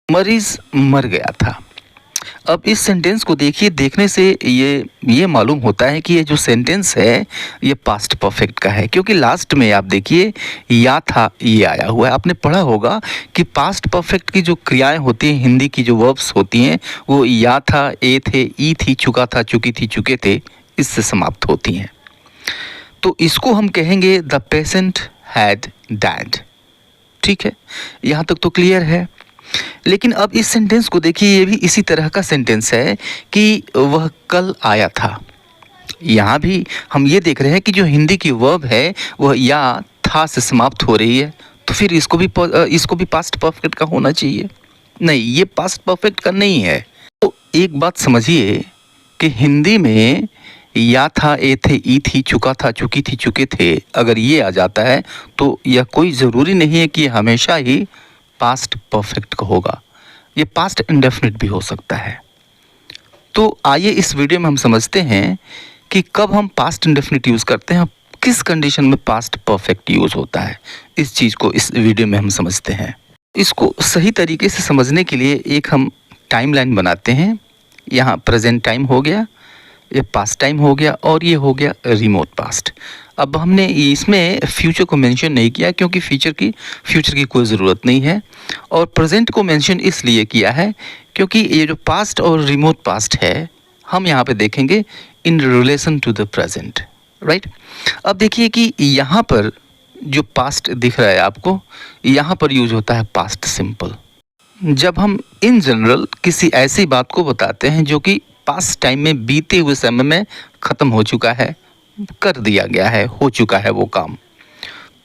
मरीज मर गया था। अब इस सेंटेंस को देखिए, देखने से ये मालूम होता है कि ये जो सेंटेंस है ये पास्ट परफेक्ट का है, क्योंकि लास्ट में आप देखिए या था ये आया हुआ है। आपने पढ़ा होगा कि पास्ट परफेक्ट की जो क्रियाएं होती हैं, हिंदी की जो वर्ब्स होती हैं, वो या था, ए थे, ई थी, चुका था, चुकी थी, चुके थे, इससे समाप्त होती हैं। तो इसको हम कहेंगे द पेशेंट हैड डाइड। ठीक है, यहाँ तक तो क्लियर है। लेकिन अब इस सेंटेंस को देखिए, ये भी इसी तरह का सेंटेंस है कि वह कल आया था। यहाँ भी हम ये देख रहे हैं कि जो हिंदी की वर्ब है वह या था से समाप्त हो रही है, तो फिर इसको भी पास्ट परफेक्ट का होना चाहिए। नहीं, ये पास्ट परफेक्ट का नहीं है। तो एक बात समझिए कि हिंदी में या था, ए थे, ई थी, चुका था, चुकी थी, चुके थे, अगर ये आ जाता है तो यह कोई ज़रूरी नहीं है कि ये हमेशा ही पास्ट परफेक्ट का होगा। ये पास्ट इंडेफिनिट भी हो सकता है। तो आइए इस वीडियो में हम समझते हैं कि कब हम पास्ट इंडेफिनिट यूज़ करते हैं, किस कंडीशन में पास्ट परफेक्ट यूज़ होता है। इस चीज़ को इस वीडियो में हम समझते हैं। इसको सही तरीके से समझने के लिए एक हम टाइमलाइन बनाते हैं। यहाँ प्रेजेंट टाइम हो गया, ये पास्ट टाइम हो गया, और ये हो गया रिमोट पास्ट। अब हमने इसमें फ्यूचर को मेंशन नहीं किया क्योंकि फ्यूचर की कोई ज़रूरत नहीं है, और प्रेजेंट को मेंशन इसलिए किया है क्योंकि ये जो पास्ट और रिमोट पास्ट है, हम यहाँ पे देखेंगे in relation to the present, right. अब देखिए कि यहाँ पर जो पास्ट दिख रहा है आपको, यहाँ पर यूज होता है पास्ट सिंपल। जब हम इन जनरल किसी ऐसी बात को बताते हैं जो कि पास्ट टाइम में, बीते हुए समय में ख़त्म हो चुका है, कर दिया गया है, हो चुका है वो काम,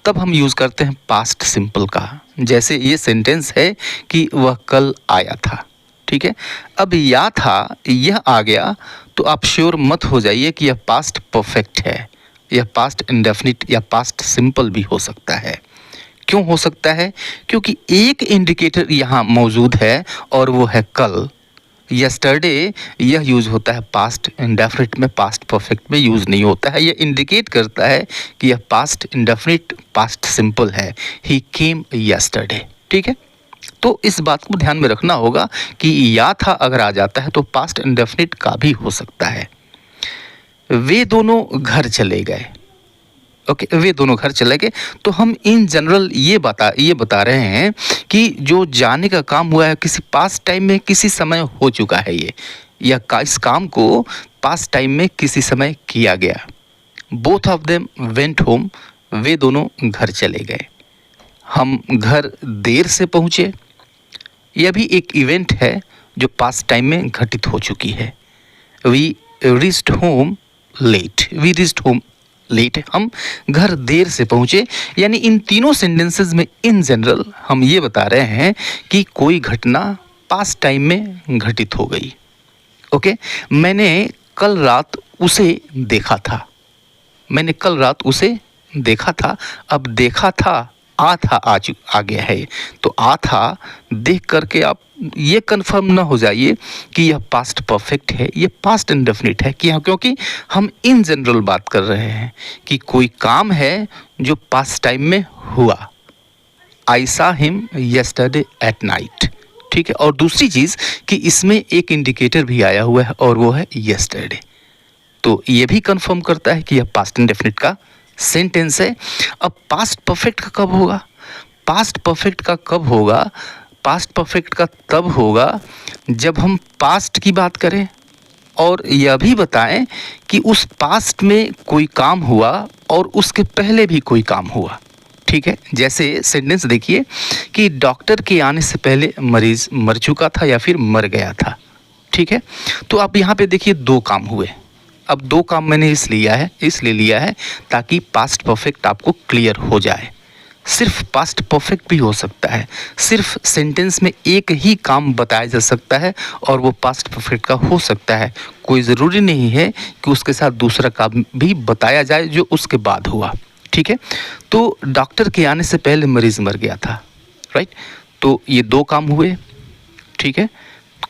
तब हम यूज़ करते हैं पास्ट सिंपल का। जैसे ये सेंटेंस है कि वह कल आया था। ठीक है, अब या था यह आ गया तो आप श्योर मत हो जाइए कि यह पास्ट परफेक्ट है। यह पास्ट इंडेफिनिट या पास्ट सिंपल भी हो सकता है। क्यों हो सकता है? क्योंकि एक इंडिकेटर यहाँ मौजूद है और वो है कल। यस्टरडे यह यूज़ होता है पास्ट इंडेफिनिट में, पास्ट परफेक्ट में यूज़ नहीं होता है। यह इंडिकेट करता है कि यह पास्ट इंडेफिनिट, पास्ट सिंपल है। ही केम यस्टरडे। ठीक है, तो इस बात को ध्यान में रखना होगा कि या था अगर आ जाता है तो पास्ट इंडेफिनिट का भी हो सकता है। वे दोनों घर चले गए। ओके, वे दोनों घर चले गए, तो हम इन जनरल ये बता रहे हैं कि जो जाने का काम हुआ है किसी पास्ट टाइम में, किसी समय हो चुका है ये, या इस काम को पास्ट टाइम में किसी समय किया गया। Both of them went home. वे दोनों घर चले गए। हम घर देर से पहुँचे, यह भी एक इवेंट है जो पास्ट टाइम में घटित हो चुकी है। We reached home late. We reached home late, हम घर देर से पहुँचे। यानी इन तीनों सेंटेंसेस में इन जनरल हम ये बता रहे हैं कि कोई घटना पास्ट टाइम में घटित हो गई। ओके, मैंने कल रात उसे देखा था। मैंने कल रात उसे देखा था। अब देखा था, आ गया है, तो आ था देख करके आप ये कंफर्म ना हो जाइए कि यह पास्ट परफेक्ट है, ये पास्ट इंडेफिनिट है। क्योंकि हम इन जनरल बात कर रहे हैं कि कोई काम है जो पास्ट टाइम में हुआ। आई सा हिम यस्टरडे एट नाइट। ठीक है, और दूसरी चीज़ कि इसमें एक इंडिकेटर भी आया हुआ है और वो है यस्टरडे, तो ये भी कंफर्म करता है कि यह पास्ट इंडेफिनिट का सेंटेंस है। अब पास्ट परफेक्ट का कब होगा? पास्ट परफेक्ट का कब होगा? पास्ट परफेक्ट का तब होगा जब हम पास्ट की बात करें और यह भी बताएं कि उस पास्ट में कोई काम हुआ और उसके पहले भी कोई काम हुआ। ठीक है, जैसे सेंटेंस देखिए कि डॉक्टर के आने से पहले मरीज मर चुका था या फिर मर गया था। ठीक है, तो आप यहाँ पे देखिए दो काम हुए। अब दो काम मैंने इसलिए लिया है ताकि पास्ट परफेक्ट आपको क्लियर हो जाए। सिर्फ पास्ट परफेक्ट भी हो सकता है, सिर्फ सेंटेंस में एक ही काम बताया जा सकता है और वो पास्ट परफेक्ट का हो सकता है। कोई ज़रूरी नहीं है कि उसके साथ दूसरा काम भी बताया जाए जो उसके बाद हुआ। ठीक है, तो डॉक्टर के आने से पहले मरीज़ मर गया था, राइट। तो ये दो काम हुए। ठीक है,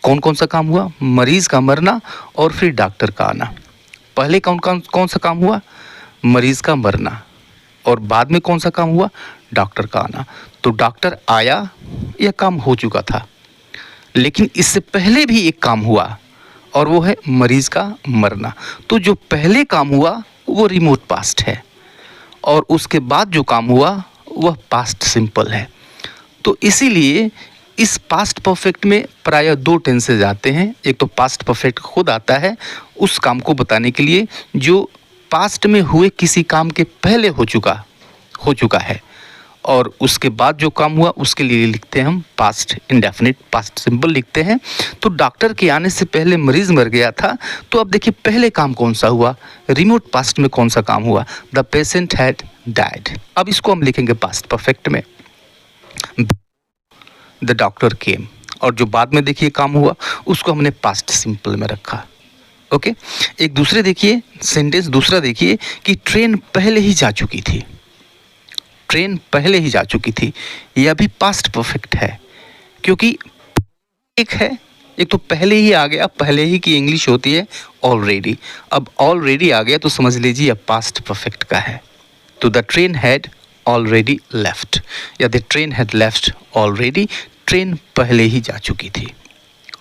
कौन कौन सा काम हुआ? मरीज़ का मरना और फिर डॉक्टर का आना। पहले कौन सा काम हुआ? मरीज़ का मरना, और बाद में कौन सा काम हुआ? डॉक्टर का आना। तो डॉक्टर आया, यह काम हो चुका था। लेकिन इससे पहले भी एक काम हुआ और वो है मरीज का मरना। तो जो पहले काम हुआ वो रिमोट पास्ट है और उसके बाद जो काम हुआ वह पास्ट सिंपल है। तो इसीलिए इस पास्ट परफेक्ट में प्रायः दो टेंसेज आते हैं। एक तो पास्ट परफेक्ट खुद आता है उस काम को बताने के लिए जो पास्ट में हुए किसी काम के पहले हो चुका है, और उसके बाद जो काम हुआ उसके लिए लिखते हैं हम पास्ट इंडेफिनिट, पास्ट सिंपल लिखते हैं। तो डॉक्टर के आने से पहले मरीज मर गया था, तो अब देखिए पहले काम कौन सा हुआ, रिमोट पास्ट में कौन सा काम हुआ, द पेशेंट हैड डाइड। अब इसको हम लिखेंगे पास्ट परफेक्ट में, द डॉक्टर केम, और जो बाद में देखिए काम हुआ उसको हमने पास्ट सिंपल में रखा। ओके, एक दूसरे देखिए सेंटेंस दूसरा देखिए कि ट्रेन पहले ही जा चुकी थी, ट्रेन पहले ही जा चुकी थी, यह भी पास्ट परफेक्ट है क्योंकि एक तो पहले ही आ गया, पहले ही की इंग्लिश होती है ऑलरेडी। अब ऑलरेडी आ गया तो समझ लीजिए अब पास्ट परफेक्ट का है। तो the train had already left या the train had left already, train पहले ही जा चुकी थी,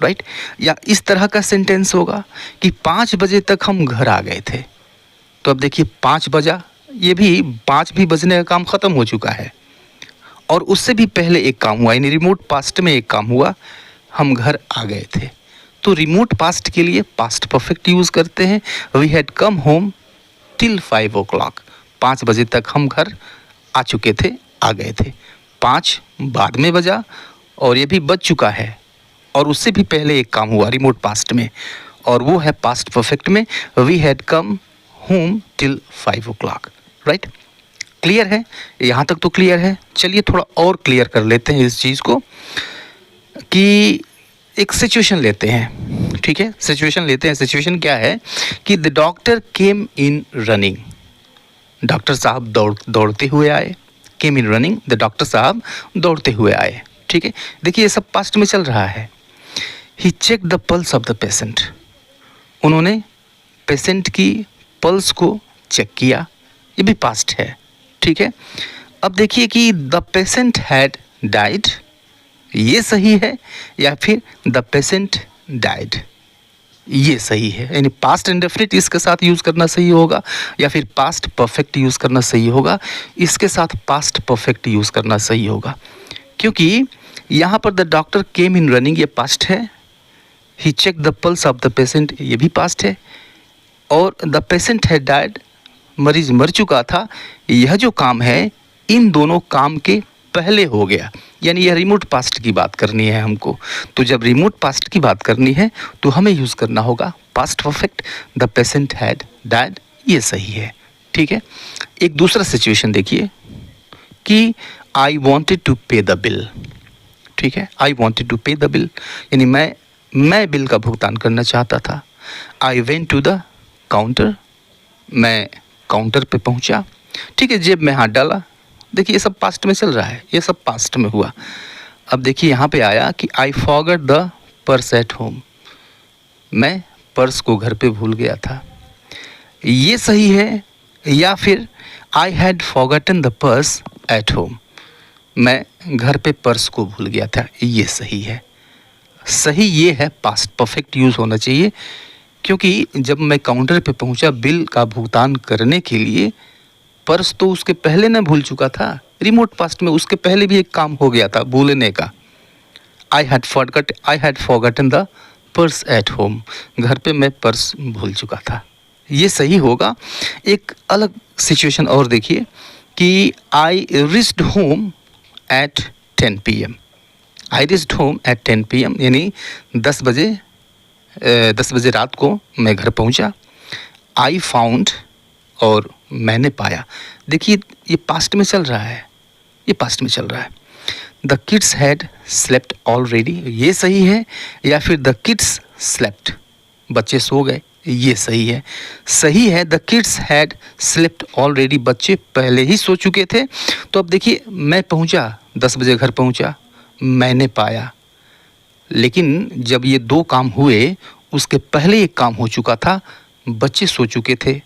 राइट। या इस तरह का सेंटेंस होगा कि 5 बजे तक हम घर आ गए थे। तो अब देखिए 5 बजा, ये भी 5 भी बजने का काम ख़त्म हो चुका है और उससे भी पहले एक काम हुआ, यानी रिमोट पास्ट में एक काम हुआ, हम घर आ गए थे। तो रिमोट पास्ट के लिए पास्ट परफेक्ट यूज़ करते हैं, we had come home till 5 o'clock, 5 बजे तक हम घर आ चुके थे, आ गए थे। 5 बाद में बजा और ये भी बज चुका है और उससे भी पहले एक काम हुआ रिमोट पास्ट में, और वो है पास्ट परफेक्ट में, we had come home till 5 o'clock, right. Clear है, यहाँ तक तो क्लियर है। चलिए थोड़ा और क्लियर कर लेते हैं इस चीज़ को कि एक सिचुएशन लेते हैं, ठीक है। सिचुएशन लेते हैं, सिचुएशन क्या है कि the doctor came in running, doctor साहब दौड़ते हुए आए, केम इन रनिंग, द डॉक्टर साहब दौड़ते हुए आए, ठीक है। देखिए ये सब पास्ट में चल रहा है। He check the pulse of the patient, उन्होंने पेशेंट की पल्स को चेक किया, ये भी पास्ट है, ठीक है। अब देखिए कि द पेशेंट हैड डाइड, ये सही है या फिर द पेशेंट डाइड, ये सही है। यानी पास्ट इंडेफिनिट इसके साथ यूज़ करना सही होगा या फिर पास्ट परफेक्ट यूज़ करना सही होगा, इसके साथ पास्ट परफेक्ट यूज़ करना सही होगा क्योंकि यहाँ पर the doctor came in running ये पास्ट है, he check the pulse of the patient ये भी पास्ट है, और द पेशेंट हैड डाइड मरीज मर चुका था, यह जो काम है इन दोनों काम के पहले हो गया, यानी यह रिमोट पास्ट की बात करनी है हमको। तो जब रिमोट पास्ट की बात करनी है तो हमें यूज़ करना होगा past perfect, the patient had died, ये सही है, ठीक है। एक दूसरा सिचुएशन देखिए कि I wanted to pay the bill, ठीक है। I wanted to pay the bill यानी मैं बिल का भुगतान करना चाहता था। I went to the counter, मैं काउंटर पे पहुंचा, ठीक है। जेब में हाथ डाला, देखिए ये सब पास्ट में चल रहा है, ये सब पास्ट में हुआ। अब देखिए यहाँ पे आया कि I forgot the purse at home, मैं पर्स को घर पे भूल गया था, ये सही है। या फिर I had forgotten the purse at home, मैं घर पे पर्स को भूल गया था, ये सही है। सही ये है, पास्ट परफेक्ट यूज़ होना चाहिए क्योंकि जब मैं काउंटर पे पहुंचा बिल का भुगतान करने के लिए, पर्स तो उसके पहले न भूल चुका था, रिमोट पास्ट में उसके पहले भी एक काम हो गया था भूलने का। I had forgotten the purse at home, घर पे मैं पर्स भूल चुका था, ये सही होगा। एक अलग सिचुएशन और देखिए कि I reached home at 10 PM, I reached home at 10 PM यानी 10 बजे रात को मैं घर पहुंचा। आई फाउंड और मैंने पाया, देखिए ये पास्ट में चल रहा है, ये पास्ट में चल रहा है। The kids had slept already, ये सही है। या फिर द किड्स स्लेप्ट, बच्चे सो गए, ये सही है। सही है, the kids had slept already, बच्चे पहले ही सो चुके थे। तो अब देखिए मैं पहुंचा, 10 बजे घर पहुंचा, मैंने पाया, लेकिन जब ये दो काम हुए उसके पहले एक काम हो चुका था, बच्चे सो चुके थे,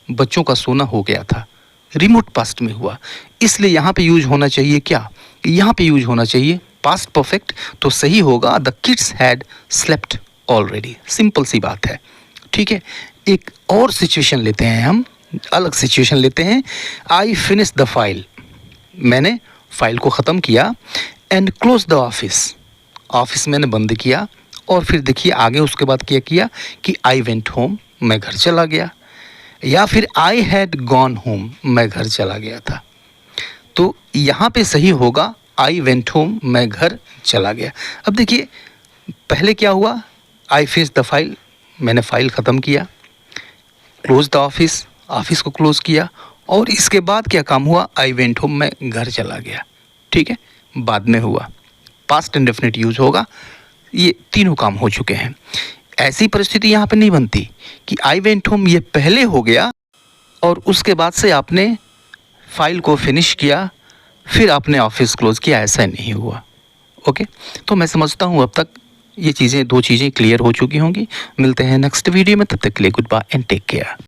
बच्चों का सोना हो गया था, रिमोट पास्ट में हुआ। इसलिए यहाँ पे यूज होना चाहिए क्या, यहाँ पे यूज होना चाहिए पास्ट परफेक्ट तो सही होगा the kids had slept already. Simple सी बात है, ठीक है। एक और सिचुएशन लेते हैं, हम अलग सिचुएशन लेते हैं। आई फिनिश द फाइल, मैंने फाइल को ख़त्म किया। And close the office, office मैंने बंद किया। और फिर देखिए आगे उसके बाद क्या किया कि आई वेंट होम, मैं घर चला गया। या फिर आई हैड गॉन होम, मैं घर चला गया था। तो यहाँ पे सही होगा आई वेंट होम, मैं घर चला गया। अब देखिए पहले क्या हुआ, आई फिनिश द फाइल, मैंने फाइल ख़त्म किया। क्लोज द ऑफिस, ऑफिस को क्लोज़ किया। और इसके बाद क्या काम हुआ, आई वेंट होम, मैं घर चला गया। ठीक है, बाद में हुआ, पास्ट इंडेफिनिट यूज होगा। ये तीनों काम हो चुके हैं। ऐसी परिस्थिति यहाँ पे नहीं बनती कि आई वेंट होम ये पहले हो गया और उसके बाद से आपने फाइल को फिनिश किया फिर आपने ऑफिस क्लोज किया, ऐसा नहीं हुआ। ओके, तो मैं समझता हूँ अब तक ये चीज़ें, दो चीज़ें क्लियर हो चुकी होंगी। मिलते हैं नेक्स्ट वीडियो में, तब तक के लिए goodbye and take care.